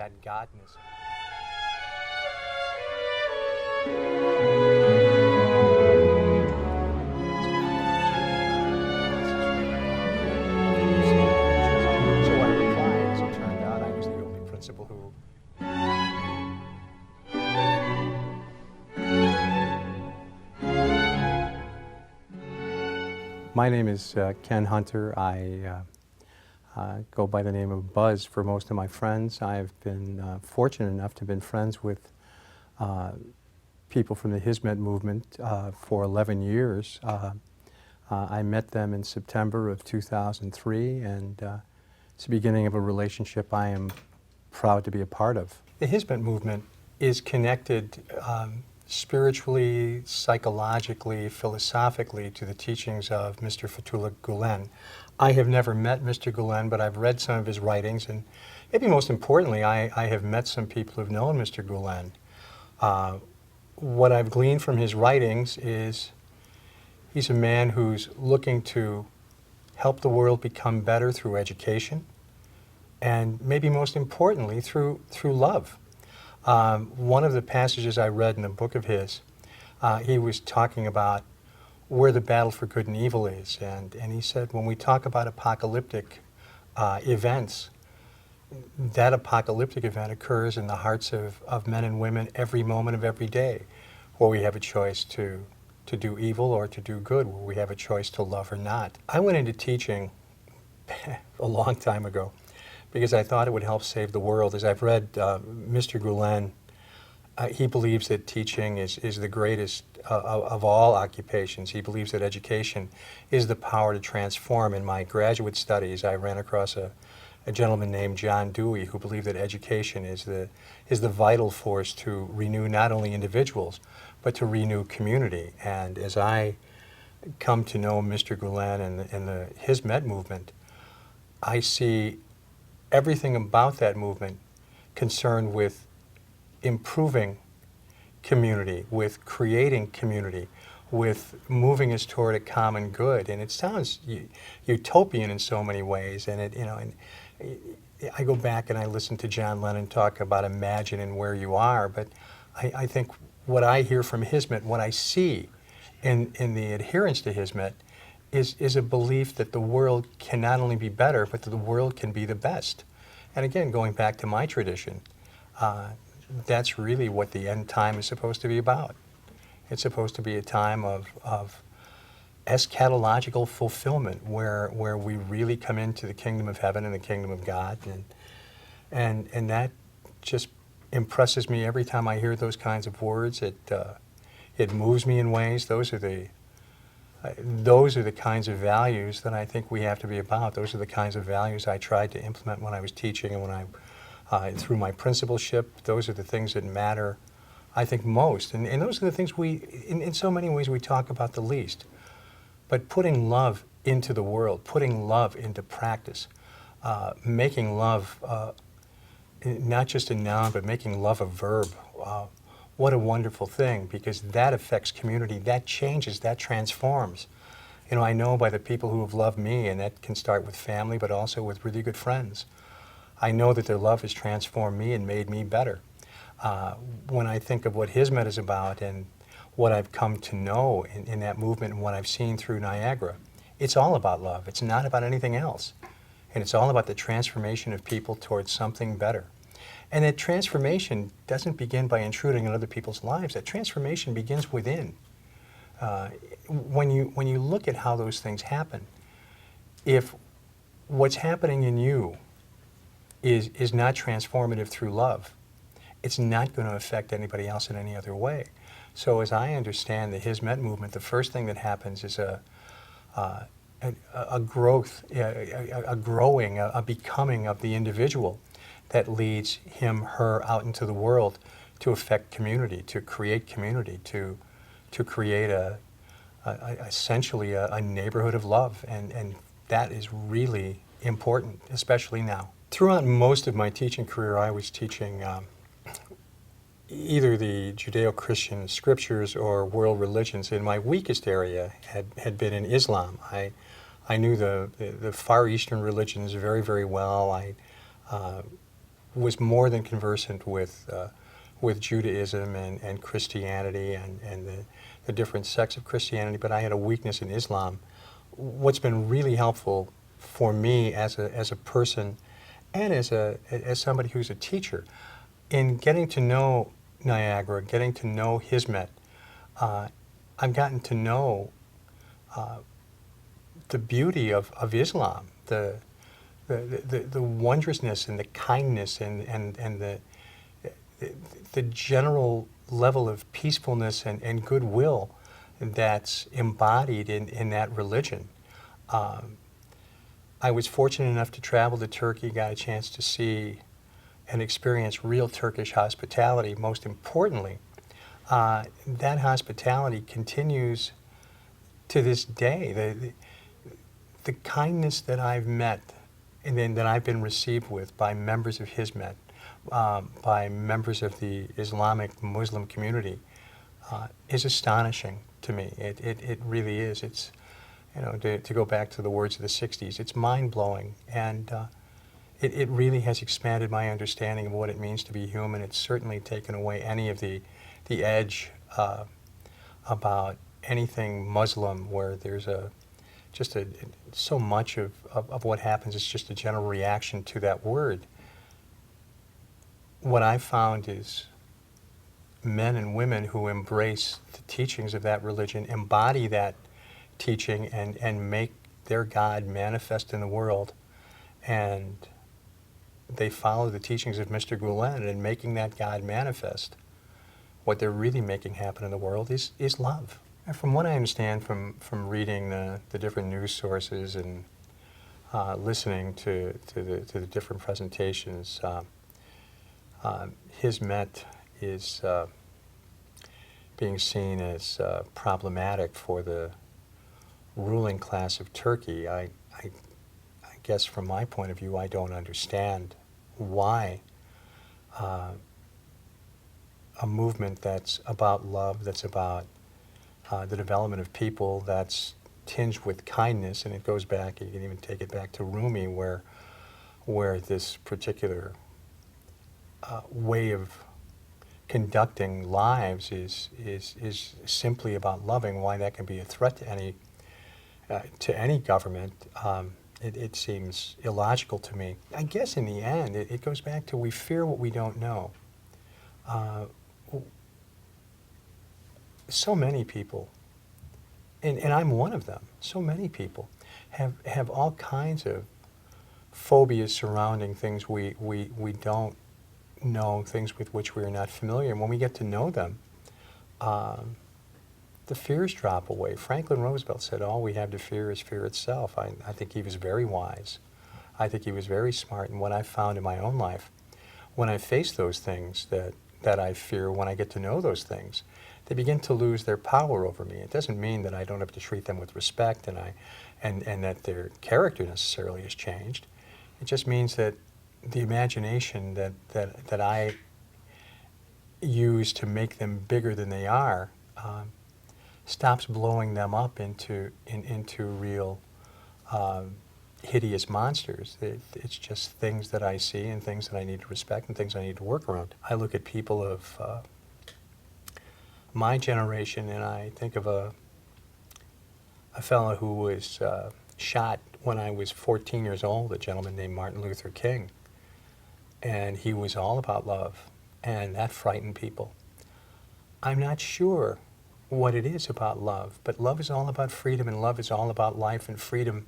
that godness. So I replied, as it turned out, I was the only principal who. My name is Ken Hunter. I go by the name of Buzz for most of my friends. I've been fortunate enough to have been friends with people from the Hizmet movement for 11 years. I met them in September of 2003, and it's the beginning of a relationship I am proud to be a part of. The Hizmet movement is connected spiritually, psychologically, philosophically to the teachings of Mr. Fethullah Gulen. I have never met Mr. Gulen, but I've read some of his writings, and maybe most importantly, I have met some people who've known Mr. Gulen. What I've gleaned from his writings is he's a man who's looking to help the world become better through education, and maybe most importantly, through love. One of the passages I read in a book of his, he was talking about where the battle for good and evil is, and he said when we talk about apocalyptic events, that apocalyptic event occurs in the hearts of men and women every moment of every day, where we have a choice to do evil or to do good, where we have a choice to love or not. I went into teaching a long time ago because I thought it would help save the world. As I've read Mr. Gulen, he believes that teaching is the greatest of all occupations. He believes that education is the power to transform. In my graduate studies, I ran across a gentleman named John Dewey who believed that education is the vital force to renew not only individuals, but to renew community. And as I come to know Mr. Gulen and the Hizmet movement, I see everything about that movement concerned with improving community, with creating community, with moving us toward a common good. And it sounds utopian in so many ways. And I go back and I listen to John Lennon talk about imagining where you are, but I think what I hear from Hizmet, what I see in the adherence to Hizmet, is a belief that the world can not only be better, but that the world can be the best. And again, going back to my tradition, that's really what the end time is supposed to be about. It's supposed to be a time of eschatological fulfillment, where we really come into the kingdom of heaven and the kingdom of God, and that just impresses me every time I hear those kinds of words. It moves me in ways. Those are the kinds of values that I think we have to be about. Those are the kinds of values I tried to implement when I was teaching and when through my principalship. Those are the things that matter, I think, most. And those are the things in so many ways we talk about the least. But putting love into the world, putting love into practice, making love not just a noun, but making love a verb. What a wonderful thing, because that affects community, that changes, that transforms. You know, I know by the people who have loved me, and that can start with family, but also with really good friends. I know that their love has transformed me and made me better. When I think of what Hizmet is about and what I've come to know in that movement and what I've seen through Niagara, it's all about love. It's not about anything else. And it's all about the transformation of people towards something better. And that transformation doesn't begin by intruding in other people's lives. That transformation begins within. When you look at how those things happen, if what's happening in you is not transformative through love, it's not going to affect anybody else in any other way. So as I understand the Hizmet movement, the first thing that happens is a growth, a growing, a becoming of the individual that leads him, her out into the world to affect community, to create community, to create essentially a neighborhood of love. And that is really important, especially now. Throughout most of my teaching career, I was teaching either the Judeo-Christian scriptures or world religions. And my weakest area had been in Islam. I knew the Far Eastern religions very, very well. I was more than conversant with Judaism and Christianity and the different sects of Christianity, but I had a weakness in Islam. What's been really helpful for me as a person and as somebody who's a teacher in getting to know Niagara, getting to know Hizmet, I've gotten to know the beauty of Islam, the wondrousness and the kindness and the general level of peacefulness and goodwill that's embodied in that religion. I was fortunate enough to travel to Turkey, got a chance to see and experience real Turkish hospitality. Most importantly, that hospitality continues to this day. The kindness that I've met and then that I've been received with by members of Hizmet, by members of the Islamic Muslim community, is astonishing to me. It really is. It's, to go back to the words of the 60s, it's mind-blowing. And it really has expanded my understanding of what it means to be human. It's certainly taken away any of the about anything Muslim where there's so much of what happens is just a general reaction to that word. What I've found is men and women who embrace the teachings of that religion, embody that teaching and make their God manifest in the world, and they follow the teachings of Mr. Gulen and making that God manifest. What they're really making happen in the world is love. And from what I understand from reading the different news sources and listening to the different presentations, Hizmet is being seen as problematic for the ruling class of Turkey. I guess from my point of view, I don't understand why a movement that's about love, that's about the development of people, that's tinged with kindness, and it goes back, you can even take it back to Rumi, where this particular way of conducting lives is simply about loving, why that can be a threat to any government. It seems illogical to me. I guess in the end, it goes back to we fear what we don't know. So many people, and I'm one of them, so many people have all kinds of phobias surrounding things we don't know, things with which we are not familiar. And when we get to know them, the fears drop away. Franklin Roosevelt said, all we have to fear is fear itself. I think he was very wise. I think he was very smart. And what I've found in my own life, when I face those things that I fear, when I get to know those things, they begin to lose their power over me. It doesn't mean that I don't have to treat them with respect and that their character necessarily has changed. It just means that the imagination that I use to make them bigger than they are stops blowing them up into real hideous monsters. It's just things that I see and things that I need to respect and things I need to work around. I look at people of my generation and I think of a fellow who was shot when I was 14 years old, a gentleman named Martin Luther King. And he was all about love, and that frightened people. I'm not sure what it is about love, but love is all about freedom, and love is all about life and freedom.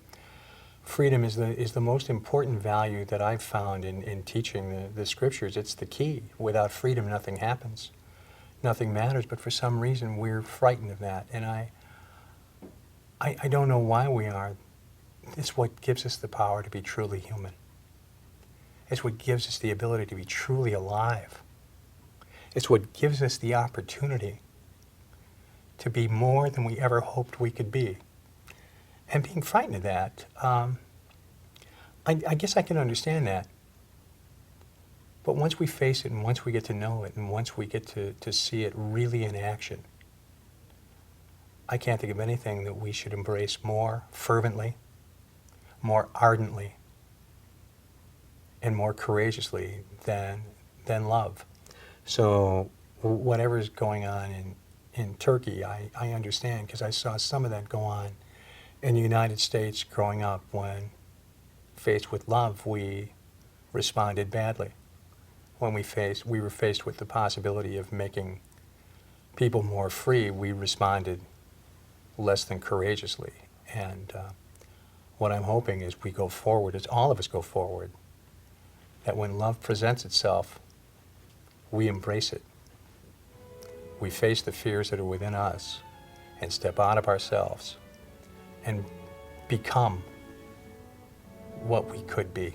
Freedom is the most important value that I've found in teaching the scriptures. It's the key. Without freedom, nothing happens. Nothing matters, but for some reason we're frightened of that. And I don't know why we are. It's what gives us the power to be truly human. It's what gives us the ability to be truly alive. It's what gives us the opportunity to be more than we ever hoped we could be. And being frightened of that, I guess I can understand that. But once we face it and once we get to know it and once we get to see it really in action, I can't think of anything that we should embrace more fervently, more ardently, and more courageously than love. So whatever's going on in Turkey, I understand, because I saw some of that go on in the United States growing up. When faced with love, we responded badly. When we were faced with the possibility of making people more free, we responded less than courageously. And what I'm hoping is we go forward, as all of us go forward, that when love presents itself, we embrace it. We face the fears that are within us and step out of ourselves and become what we could be.